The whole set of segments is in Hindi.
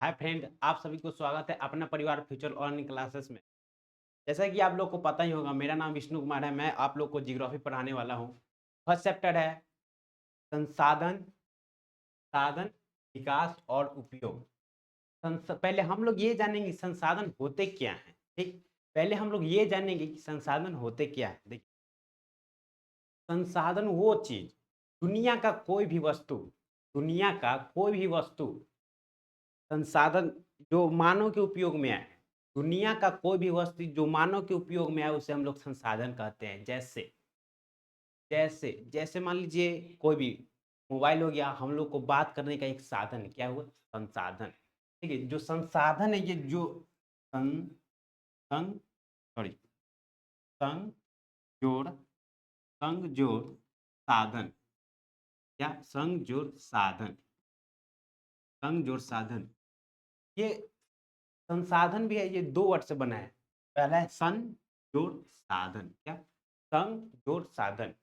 हाय फ्रेंड, आप सभी को स्वागत है अपना परिवार फ्यूचर अर्निंग क्लासेस में। जैसा कि आप लोग को पता ही होगा, मेरा नाम विष्णु कुमार है। मैं आप लोग को ज्योग्राफी पढ़ाने वाला हूँ। फर्स्ट चैप्टर है संसाधन, साधन, विकास और उपयोग। पहले हम लोग ये जानेंगे संसाधन होते क्या हैं। ठीक, पहले हम लोग ये जानेंगे कि संसाधन होते क्या है। देखिए, संसाधन वो चीज, दुनिया का कोई भी वस्तु, दुनिया का कोई भी वस्तु संसाधन जो मानव के उपयोग में आए, दुनिया का कोई भी वस्तु जो मानव के उपयोग में आए उसे हम लोग संसाधन कहते हैं। जैसे जैसे जैसे मान लीजिए कोई भी मोबाइल हो गया, हम लोग को बात करने का एक साधन है। क्या हुआ? संसाधन। ठीक है, जो संसाधन है ये जो सं संग सॉरी संग जोड़ संग जोड़ साधन, या संग जोड़ साधन, संग जोड़ साधन, ये संसाधन भी है। ये दो वर्ड से बना है। पहला है सन जोड़ साधन। क्या? संग जोड़ साधन,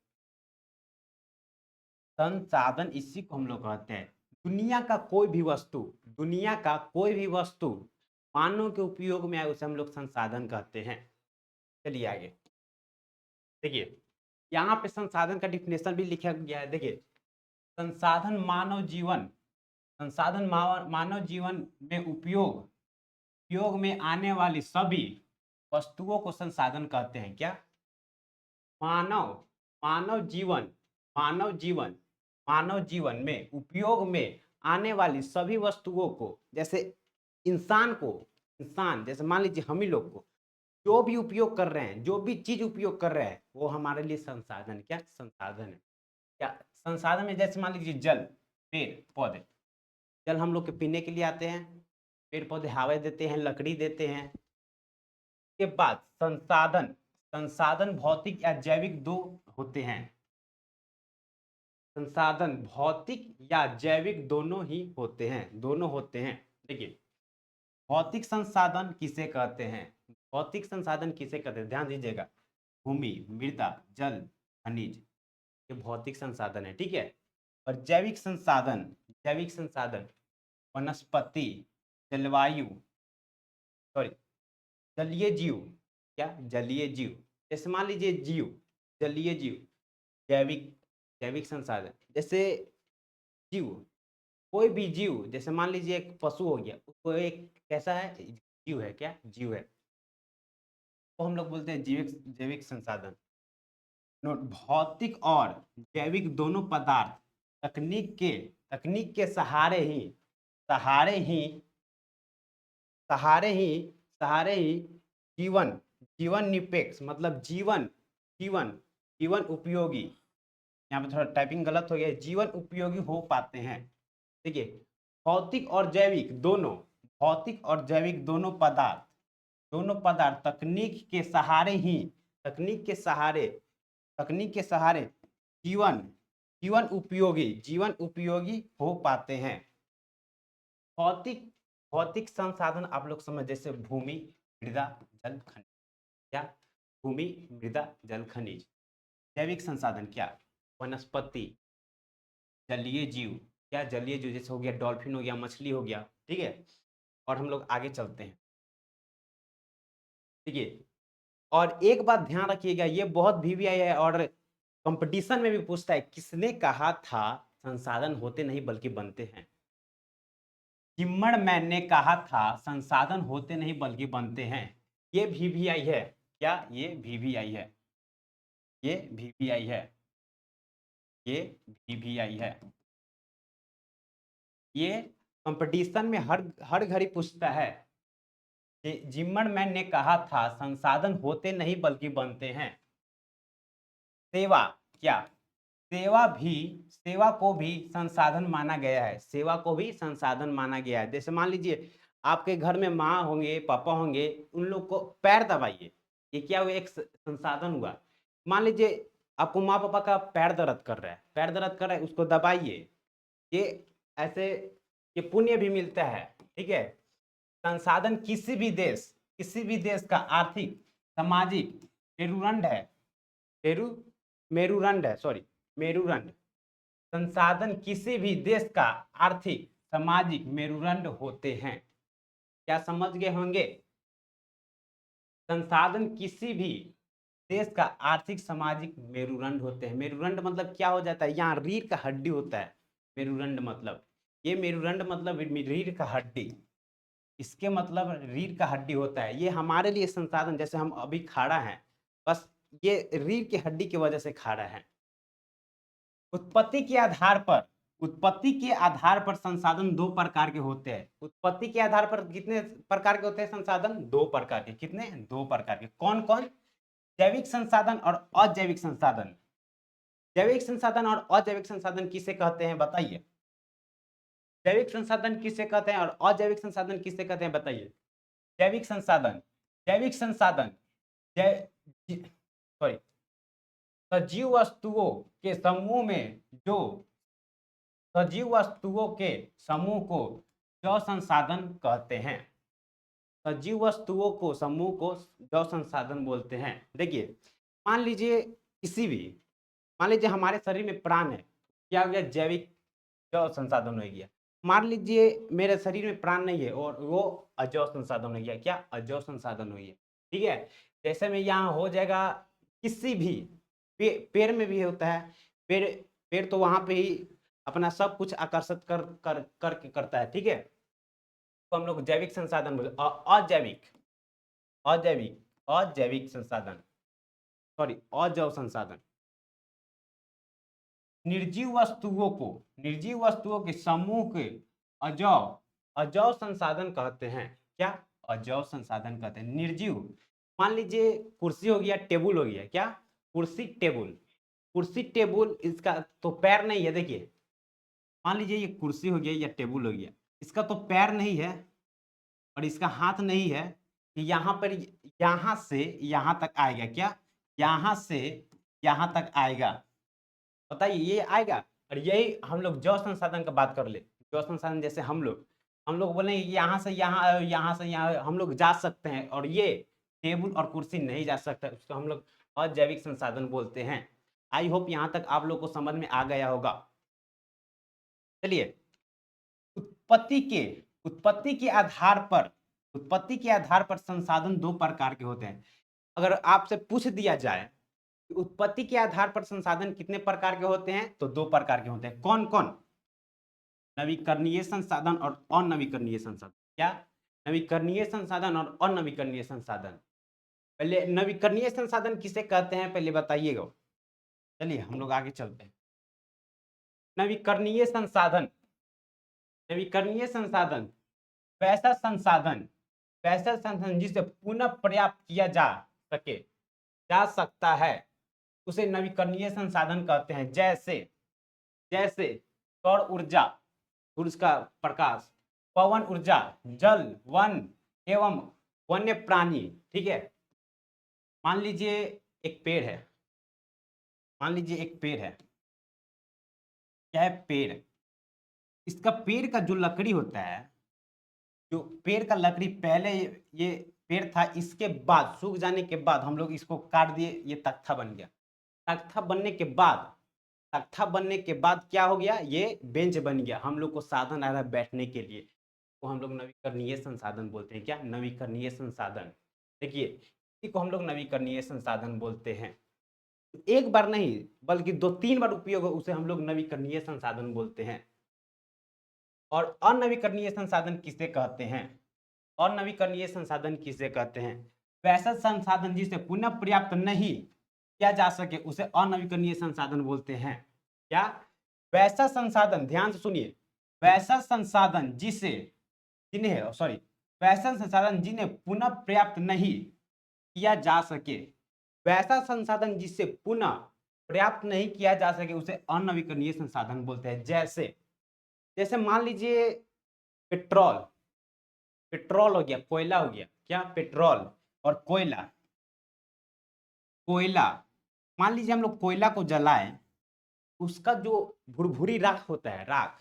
संसाधन इसी को हम लोग कहते हैं। दुनिया का कोई भी वस्तु, दुनिया का कोई भी वस्तु मानव के उपयोग में आए उसे हम लोग संसाधन कहते हैं। चलिए आगे देखिए, यहाँ पे संसाधन का डिफिनेशन भी लिखा गया है। देखिए, संसाधन मानव जीवन, संसाधन मानव जीवन में उपयोग में आने वाली सभी वस्तुओं को संसाधन कहते हैं। क्या? मानव मानव जीवन मानव जीवन मानव जीवन में उपयोग में आने वाली सभी वस्तुओं को, जैसे इंसान को, इंसान जैसे मान लीजिए हम ही लोग को जो भी उपयोग कर रहे हैं, जो भी चीज उपयोग कर रहे हैं, वो हमारे लिए संसाधन, क्या संसाधन है। क्या संसाधन में? जैसे मान लीजिए जल, पेड़ पौधे। जल हम लोग के पीने के लिए आते हैं, पेड़ पौधे हवा देते हैं, लकड़ी देते हैं। के बाद संसाधन, संसाधन भौतिक या जैविक दो होते हैं। संसाधन भौतिक या जैविक दोनों ही होते हैं, दोनों होते हैं। देखिए, भौतिक संसाधन किसे कहते हैं? भौतिक संसाधन किसे कहते हैं? ध्यान दीजिएगा, भूमि, मृदा, जल, खनिज, ये भौतिक संसाधन है। ठीक है। और जैविक संसाधन, जैविक संसाधन वनस्पति, जलवायु, सॉरी जलीय जीव। क्या? जलीय जीव। जैसे मान लीजिए जीव, जलीय जीव, जैविक, जैविक संसाधन। जैसे जीव, कोई भी जीव, जैसे मान लीजिए एक पशु हो गया, उसको एक कैसा है? जीव है। क्या? जीव है। तो हम लोग बोलते हैं जैविक, जैविक संसाधन। नोट, भौतिक और जैविक दोनों पदार्थ तकनीक के सहारे ही सहारे ही सहारे ही जीवन जीवन निपेक्ष, मतलब जीवन जीवन जीवन उपयोगी, यहाँ पे थोड़ा टाइपिंग गलत हो गया है, जीवन उपयोगी हो पाते हैं। देखिए, भौतिक और जैविक दोनों, भौतिक और जैविक दोनों पदार्थ तकनीक के सहारे तकनीक के सहारे जीवन जीवन उपयोगी हो पाते हैं। भौतिक भौतिक संसाधन आप लोग समझ, जैसे भूमि, मृदा, जल, खनिज। क्या? भूमि, मृदा, जल, खनिज। जैविक संसाधन क्या? वनस्पति, जलीय जीव। क्या? जलीय जीव जैसे हो गया डॉल्फिन, हो गया मछली, हो गया। ठीक है। और हम लोग आगे चलते हैं। ठीक है। और एक बात ध्यान रखिएगा, ये बहुत वीवीआई है और कंपटीशन में भी पूछता है, किसने कहा था संसाधन होते नहीं बल्कि बनते हैं? टिम्मरमैन ने कहा था संसाधन होते नहीं बल्कि बनते हैं। ये वीवीआई है। क्या? ये वीवीआई है, ये वीवीआई है, ये वीवीआई है। ये कंपटीशन में हर घड़ी पूछता है। जिम्मरमैन ने कहा था संसाधन होते नहीं बल्कि बनते हैं। सेवा, क्या? सेवा को भी संसाधन माना गया है, सेवा को भी संसाधन माना गया है। जैसे मान लीजिए आपके घर में माँ होंगे, पापा होंगे, उन लोग को पैर दबाइए, ये क्या हुआ? एक संसाधन हुआ। मान लीजिए आपको माँ पापा का पैर दर्द कर रहा है, पैर दर्द कर रहा है, उसको दबाइए। ये ऐसे ये पुण्य भी मिलता है। ठीक है। संसाधन किसी भी देश का आर्थिक, सामाजिक मेरुदंड है, मेरुदंड है, सॉरी मेरुदंड। संसाधन किसी भी देश का आर्थिक, सामाजिक मेरुदंड होते हैं। क्या समझ गए होंगे? संसाधन किसी भी देश का आर्थिक सामाजिक मेरुदंड होते हैं। मेरुदंड मतलब क्या हो जाता है, यहाँ रीढ़ का हड्डी होता है। मेरुदंड मतलब, ये मेरुदंड मतलब रीढ़ का हड्डी, इसके मतलब रीढ़ का हड्डी होता है। ये हमारे लिए संसाधन, जैसे हम अभी खड़ा हैं, बस ये रीढ़ की हड्डी की वजह से खड़ा है। उत्पत्ति के आधार पर, उत्पत्ति के आधार पर संसाधन दो प्रकार के होते हैं। उत्पत्ति के आधार पर कितने प्रकार के होते हैं संसाधन? दो प्रकार के। कितने? दो प्रकार के। कौन कौन? जैविक संसाधन और अजैविक संसाधन। जैविक संसाधन और अजैविक संसाधन किसे कहते हैं बताइए? जैविक संसाधन किसे कहते हैं और अजैविक संसाधन किसे कहते हैं बताइए? जैविक संसाधन, जैविक संसाधन जै सॉरी सजीव वस्तुओं के समूह में जो सजीव वस्तुओं के समूह को जैव संसाधन कहते हैं। सजीव वस्तुओं को समूह को जैव संसाधन बोलते हैं। देखिए, मान लीजिए किसी भी, मान लीजिए हमारे शरीर में प्राण है, क्या हो गया? जैविक जैव संसाधन हो गया। मान लीजिए मेरे शरीर में प्राण नहीं है और वो अजैव संसाधन हो गया। क्या? अजैव संसाधन हो गया। ठीक है, जैसे में यहाँ हो जाएगा किसी भी पेड़ में भी होता है। पेड़ पेड़ तो वहां पे ही अपना सब कुछ आकर्षित करके करता है। ठीक है, तो हम लोग जैविक संसाधन बोले। अजैविक, अजैविक अजैविक संसाधन, सॉरी अजैव संसाधन, निर्जीव वस्तुओं को, निर्जीव वस्तुओं के समूह के अजैव अजैव संसाधन कहते हैं। क्या? अजैव संसाधन कहते हैं। निर्जीव, मान लीजिए कुर्सी हो गया, टेबल हो गया। क्या? कुर्सी टेबल, कुर्सी टेबल, इसका तो पैर नहीं है। देखिए, मान लीजिए ये कुर्सी हो गया या टेबल हो गया, इसका तो पैर नहीं है और इसका हाथ नहीं है कि यहाँ पर, यहाँ से यहाँ तक आएगा। क्या? यहाँ से यहाँ तक आएगा, बताइए ये आएगा? और यही हम लोग जैव संसाधन का बात कर ले। जैव संसाधन जैसे हम लोग बोलेंगे कि यहाँ से यहाँ, यहाँ से यहाँ हम लोग जा सकते हैं, और ये टेबल और कुर्सी नहीं जा सकता, उसको हम लोग अजैविक संसाधन बोलते हैं। आई होप यहाँ तक आप लोग को समझ में आ गया होगा। चलिए, उत्पत्ति के आधार पर, उत्पत्ति के आधार पर संसाधन दो प्रकार के होते हैं। अगर आपसे पूछ दिया जाए कि उत्पत्ति के आधार पर संसाधन कितने प्रकार के होते हैं, तो दो प्रकार के होते हैं। कौन कौन? नवीकरणीय संसाधन और अनवीकरणीय संसाधन। क्या? नवीकरणीय संसाधन और अनवीकरणीय संसाधन। पहले नवीकरणीय संसाधन किसे कहते हैं पहले बताइएगा। चलिए हम लोग आगे चलते हैं। नवीकरणीय संसाधन, नवीकरणीय संसाधन वैसा संसाधन, वैसा संसाधन जिसे पुनः प्राप्त किया सके जा सकता है, उसे नवीकरणीय संसाधन कहते हैं। जैसे जैसे सौर ऊर्जा, सूरज का प्रकाश, पवन ऊर्जा, जल, वन एवं वन्य प्राणी। ठीक है, मान लीजिए एक पेड़ है, मान लीजिए एक पेड़ है। क्या है? पेड़। इसका पेड़ का जो लकड़ी होता है, जो पेड़ का लकड़ी पहले ये पेड़ था, इसके बाद सूख जाने के बाद हम लोग इसको काट दिए, ये तख्ता बन गया। तख्ता बनने के बाद, तख्ता बनने के बाद क्या हो गया? ये बेंच बन गया, हम लोग को साधन आ रहा है बैठने के लिए, तो हम लोग नवीकरणीय संसाधन बोलते हैं। क्या? नवीकरणीय संसाधन। देखिए, इसी को हम लोग नवीकरणीय संसाधन बोलते हैं। एक बार नहीं बल्कि दो तीन बार उपयोग हो, उसे हम लोग नवीकरणीय संसाधन बोलते हैं। और अनवीकरणीय संसाधन किसे कहते हैं? अनवीकरणीय संसाधन किसे कहते हैं? वैसा संसाधन जिसे पुनः पर्याप्त नहीं किया जा सके, उसे अनवीकरणीय संसाधन बोलते हैं। क्या? वैसा संसाधन, ध्यान से सुनिए, वैसा संसाधन जिसे जिन्हें सॉरी वैसा संसाधन जिन्हें पुनः पर्याप्त नहीं किया जा सके, वैसा संसाधन जिसे पुनः पर्याप्त नहीं किया जा सके, उसे अनवीकरणीय संसाधन बोलते हैं। जैसे जैसे मान लीजिए पेट्रोल, पेट्रोल हो गया, कोयला हो गया। क्या? पेट्रोल और कोयला, कोयला, मान लीजिए हम लोग कोयला को जलाएं, उसका जो भुरभुरी राख होता है, राख,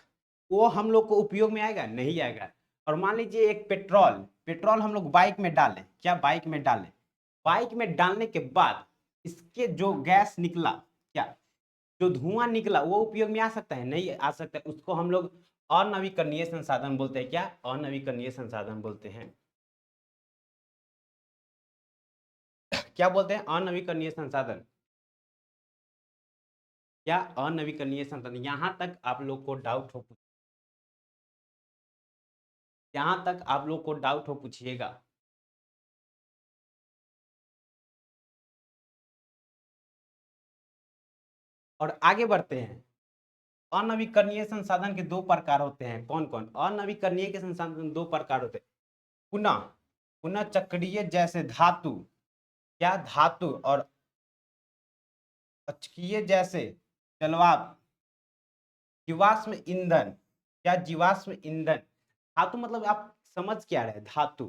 वो हम लोग को उपयोग में आएगा? नहीं आएगा। और मान लीजिए एक पेट्रोल, पेट्रोल हम लोग बाइक में डालें। क्या? बाइक में डालें, बाइक में डालने के बाद इसके जो गैस निकला, क्या जो धुआं निकला, वो उपयोग में आ सकता है? नहीं आ सकता है। उसको हम लोग अनवीकरणीय संसाधन बोलते हैं। क्या? अनवीकरणीय संसाधन बोलते हैं। क्या बोलते हैं? अनवीकरणीय संसाधन। क्या? अनवीकरणीय संसाधन। यहां तक आप लोग को डाउट हो, यहां तक आप लोग को डाउट हो, पूछिएगा। और आगे बढ़ते हैं। अनवीकरणीय संसाधन के दो प्रकार होते हैं। कौन कौन? अनवीकरणीय के संसाधन दो प्रकार होते हैं। पुनः पुनः चक्रीय जैसे धातु, क्या? धातु। और अचकीय जैसे जलवाष्प, जीवाश्म ईंधन। क्या? जीवाश्म ईंधन। धातु मतलब आप समझ क्या रहे? धातु,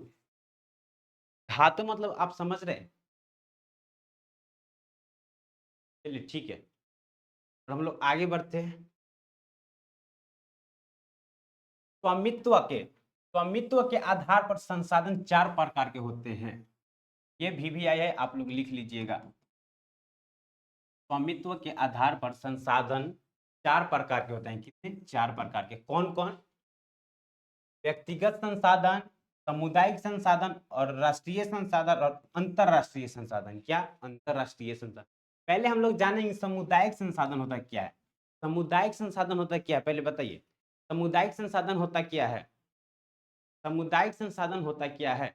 धातु मतलब आप समझ रहे हैं? चलिए ठीक है, और हम लोग आगे बढ़ते हैं। स्वामित्व के आधार पर संसाधन चार प्रकार के होते हैं। ये भी आया है, आप लोग लिख लीजिएगा। स्वामित्व के आधार पर संसाधन चार प्रकार के होते हैं। कितने? चार प्रकार के। कौन कौन? व्यक्तिगत संसाधन, सामुदायिक संसाधन, और राष्ट्रीय संसाधन, और अंतरराष्ट्रीय संसाधन। क्या? अंतरराष्ट्रीय संसाधन। पहले हम लोग जानेंगे सामुदायिक संसाधन होता क्या है। सामुदायिक संसाधन होता क्या है, पहले बताइए। सामुदायिक संसाधन होता क्या है? सामुदायिक संसाधन होता क्या है?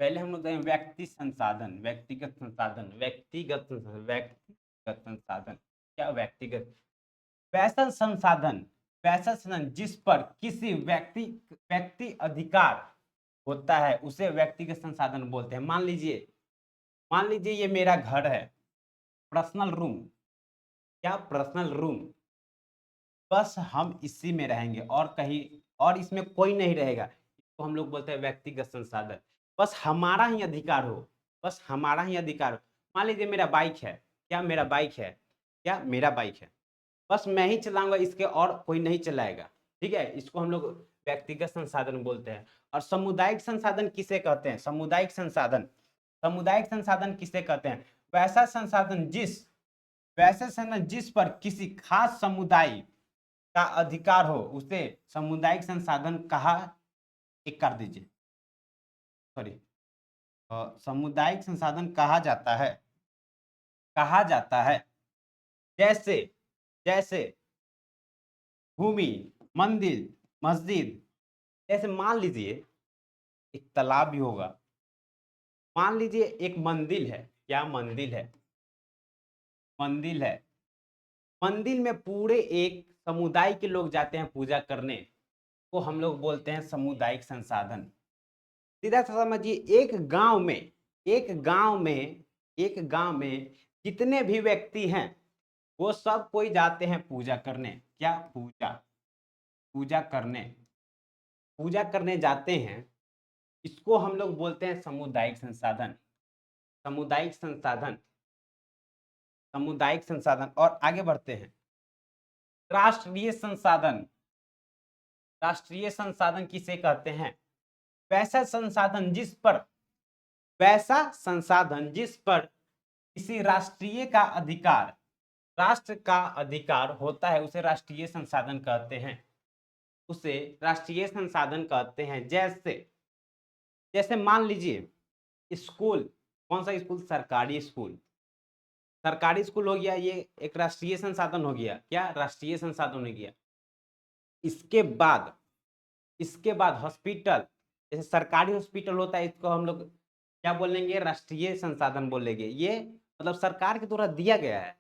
पहले हम लोग जाएंगे व्यक्ति संसाधन, व्यक्तिगत संसाधन, व्यक्तिगत संसाधन, व्यक्तिगत संसाधन। क्या? व्यक्तिगत। वैसा संसाधन, वैसा संसाधन जिस पर किसी व्यक्ति अधिकार होता है, उसे व्यक्तिगत संसाधन बोलते हैं। मान लीजिए ये मेरा घर है, पर्सनल रूम। क्या? Personal room. बस हम इसी में रहेंगे और कहीं, और इसमें कोई नहीं रहेगा। इसको हम लोग बोलते हैं व्यक्तिगत संसाधन। बस हमारा ही अधिकार हो, बस हमारा ही अधिकार हो। मान लीजिए मेरा बाइक है। क्या? मेरा बाइक है। क्या? मेरा बाइक है। बस मैं ही चलाऊंगा, इसके और कोई नहीं चलाएगा। ठीक है, इसको हम लोग व्यक्तिगत संसाधन बोलते हैं। और सामुदायिक संसाधन किसे कहते हैं? सामुदायिक संसाधन, सामुदायिक संसाधन किसे कहते हैं? वैसा संसाधन वैसे संसाधन जिस पर किसी खास समुदाय का अधिकार हो, उसे सामुदायिक संसाधन कहा, एक कर दीजिए, सॉरी, सामुदायिक संसाधन कहा जाता है। जैसे जैसे भूमि, मंदिर, मस्जिद। जैसे मान लीजिए एक तालाब भी होगा। मान लीजिए एक मंदिर है। क्या? मंदिर है, मंदिर है। मंदिर में पूरे एक समुदाय के लोग जाते हैं पूजा करने, को हम लोग बोलते हैं सामुदायिक संसाधन। सीधा सा समझिए, एक गांव में जितने भी व्यक्ति हैं, वो सब कोई जाते हैं पूजा करने। क्या? पूजा करने, पूजा करने जाते हैं। इसको हम लोग बोलते हैं सामुदायिक संसाधन, सामुदायिक संसाधन, सामुदायिक संसाधन। और आगे बढ़ते हैं। राष्ट्रीय संसाधन, राष्ट्रीय संसाधन किसे कहते हैं? वैसा संसाधन जिस पर, वैसा संसाधन जिस पर किसी राष्ट्रीय का अधिकार, राष्ट्र का अधिकार होता है, उसे राष्ट्रीय संसाधन कहते हैं, उसे राष्ट्रीय संसाधन कहते हैं। जैसे जैसे मान लीजिए स्कूल। कौन सा स्कूल? सरकारी स्कूल। सरकारी स्कूल हो गया, ये एक राष्ट्रीय संसाधन हो गया। क्या? राष्ट्रीय संसाधन हो गया। इसके बाद हॉस्पिटल, जैसे सरकारी हॉस्पिटल होता है, इसको हम लोग क्या बोलेंगे? राष्ट्रीय संसाधन बोलेंगे। ये मतलब सरकार के द्वारा दिया गया है।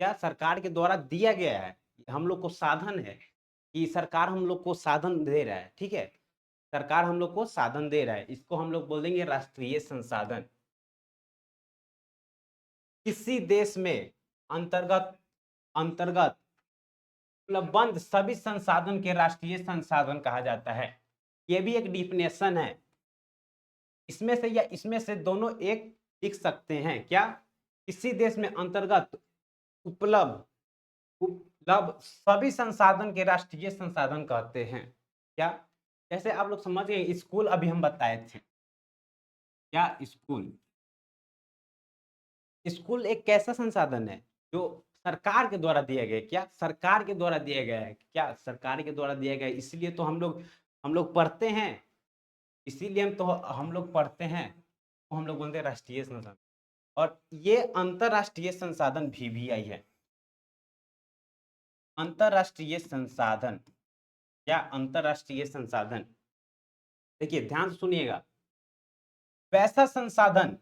क्या? सरकार के द्वारा दिया गया है, हम लोग को साधन है, कि सरकार हम लोग को साधन दे रहा है। ठीक है, सरकार हम लोग को साधन दे रहा है, इसको हम लोग बोलेंगे राष्ट्रीय संसाधन। किसी देश में अंतर्गत अंतर्गत उपलब्ध सभी संसाधन के राष्ट्रीय संसाधन कहा जाता है। यह भी एक डिफिनेशन है। इसमें से या इसमें से दोनों एक लिख सकते हैं। क्या? किसी देश में अंतर्गत उपलब्ध उपलब्ध सभी संसाधन के राष्ट्रीय संसाधन कहते हैं। क्या? जैसे आप लोग समझ गए, स्कूल अभी हम बताए थे। क्या? स्कूल, स्कूल एक कैसा संसाधन है जो सरकार के द्वारा दिया गया है? क्या सरकार के द्वारा दिया गया है? क्या सरकार के द्वारा दिया गया है? इसीलिए तो हम लोग पढ़ते हैं, इसीलिए हम लोग पढ़ते हैं, तो हम लोग बोलते हैं राष्ट्रीय संसाधन। और ये अंतरराष्ट्रीय संसाधन VVI है। अंतरराष्ट्रीय संसाधन, क्या अंतरराष्ट्रीय संसाधन, देखिए ध्यान से सुनिएगा, वैसा संसाधन,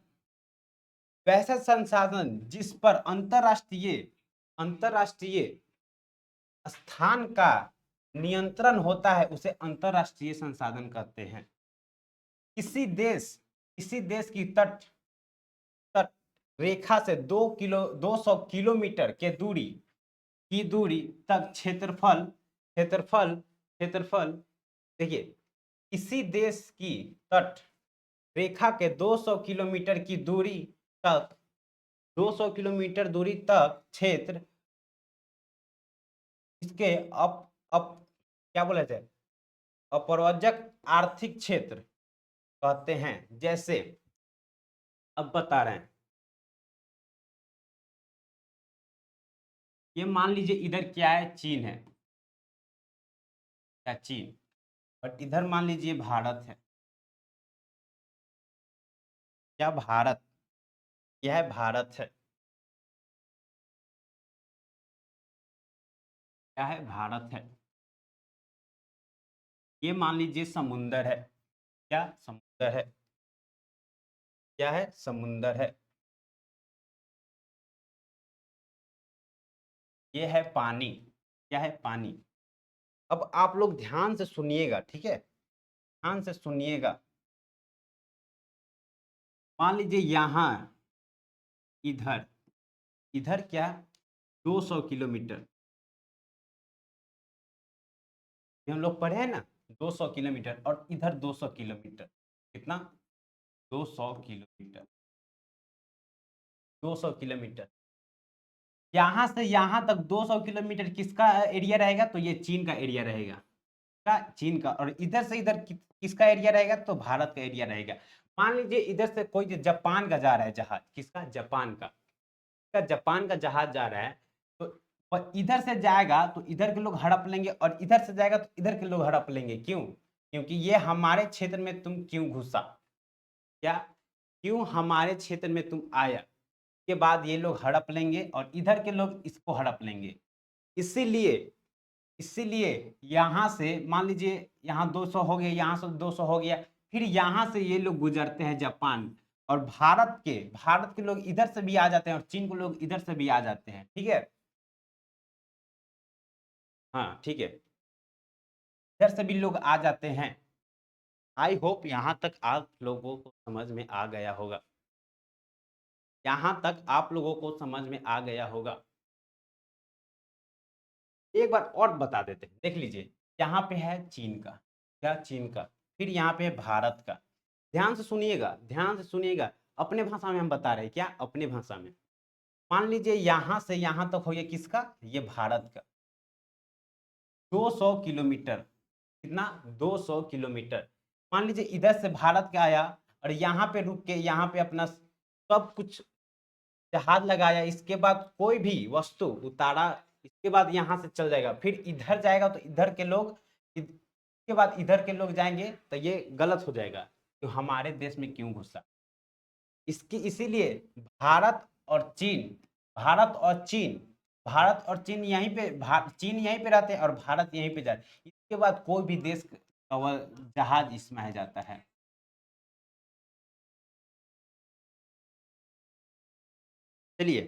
वैसा संसाधन जिस पर अंतरराष्ट्रीय स्थान का नियंत्रण होता है उसे अंतरराष्ट्रीय संसाधन कहते हैं। किसी देश की तट रेखा से 200 किलोमीटर के दूरी तक क्षेत्रफल देखिए, किसी देश की तट रेखा के 200 किलोमीटर की दूरी तक 200 किलोमीटर दूरी तक क्षेत्र, इसके अप क्या बोला जाए, अप्रव्रजक आर्थिक क्षेत्र कहते हैं। जैसे अब बता रहे हैं, ये मान लीजिए इधर क्या है, चीन है, क्या चीन, और इधर मान लीजिए भारत है, क्या भारत, यह भारत है, क्या है, भारत है। ये मान लीजिए समुंदर है, क्या समुंदर है, क्या है, समुंदर है। ये है पानी, क्या है, पानी। अब आप लोग ध्यान से सुनिएगा, ठीक है, ध्यान से सुनिएगा। मान लीजिए यहां, इधर इधर क्या, 200 किलोमीटर, ये हम लोग पढ़े हैं ना, 200 किलोमीटर, और इधर 200 किलोमीटर, कितना, 200 किलोमीटर, 200 किलोमीटर। यहां से यहां तक 200 किलोमीटर किसका एरिया रहेगा, तो ये चीन का एरिया रहेगा, का चीन का। और इधर से इधर किसका एरिया रहेगा, तो भारत का एरिया रहेगा। मान लीजिए इधर से कोई जापान का जा रहा है जहाज, किसका, जापान का जापान का जहाज जा रहा है, तो और इधर से जाएगा तो इधर के लोग हड़प लेंगे, और इधर से जाएगा तो इधर के लोग हड़प लेंगे। क्यों, क्योंकि ये हमारे क्षेत्र में तुम क्यों घुसा, क्या, क्यों हमारे क्षेत्र में तुम आया, के बाद ये लोग हड़प लेंगे और इधर के लोग इसको हड़प लेंगे। इसीलिए इसीलिए यहां से मान लीजिए यहाँ 200 हो गया, यहां से 200 हो गया, फिर यहां से ये लोग गुजरते हैं जापान, और भारत के लोग इधर से भी आ जाते हैं, और चीन के लोग इधर से भी आ जाते हैं, ठीक है, हाँ ठीक है, इधर से भी लोग आ जाते हैं। आई होप यहां तक आप लोगों को समझ में आ गया होगा, यहां तक आप लोगों को समझ में आ गया होगा। एक बार और बता देते हैं, देख लीजिए, यहाँ पे है चीन का, क्या, चीन का, फिर यहाँ पे है भारत का। ध्यान से सुनिएगा, ध्यान से सुनिएगा, अपने भाषा में हम बता रहे हैं, क्या, अपने भाषा में। मान लीजिए यहाँ से यहाँ तक हो गया किसका, ये भारत का, 200 किलोमीटर, कितना, 200 किलोमीटर। मान लीजिए इधर से भारत का आया, और यहाँ पे रुक के यहाँ पे अपना सब कुछ जहाज लगाया, इसके बाद कोई भी वस्तु उतारा, इसके बाद यहाँ से चल जाएगा, फिर इधर जाएगा तो इधर के लोग, इसके बाद इधर के लोग जाएंगे, तो ये गलत हो जाएगा, तो हमारे देश में क्यों घुसा। इसकी इसीलिए भारत और चीन, भारत और चीन, भारत और चीन यहीं पे, चीन यहीं पे रहते हैं और भारत यहीं पे जाते हैं, इसके बाद कोई भी देश का जहाज इसमें आ जाता है। चलिए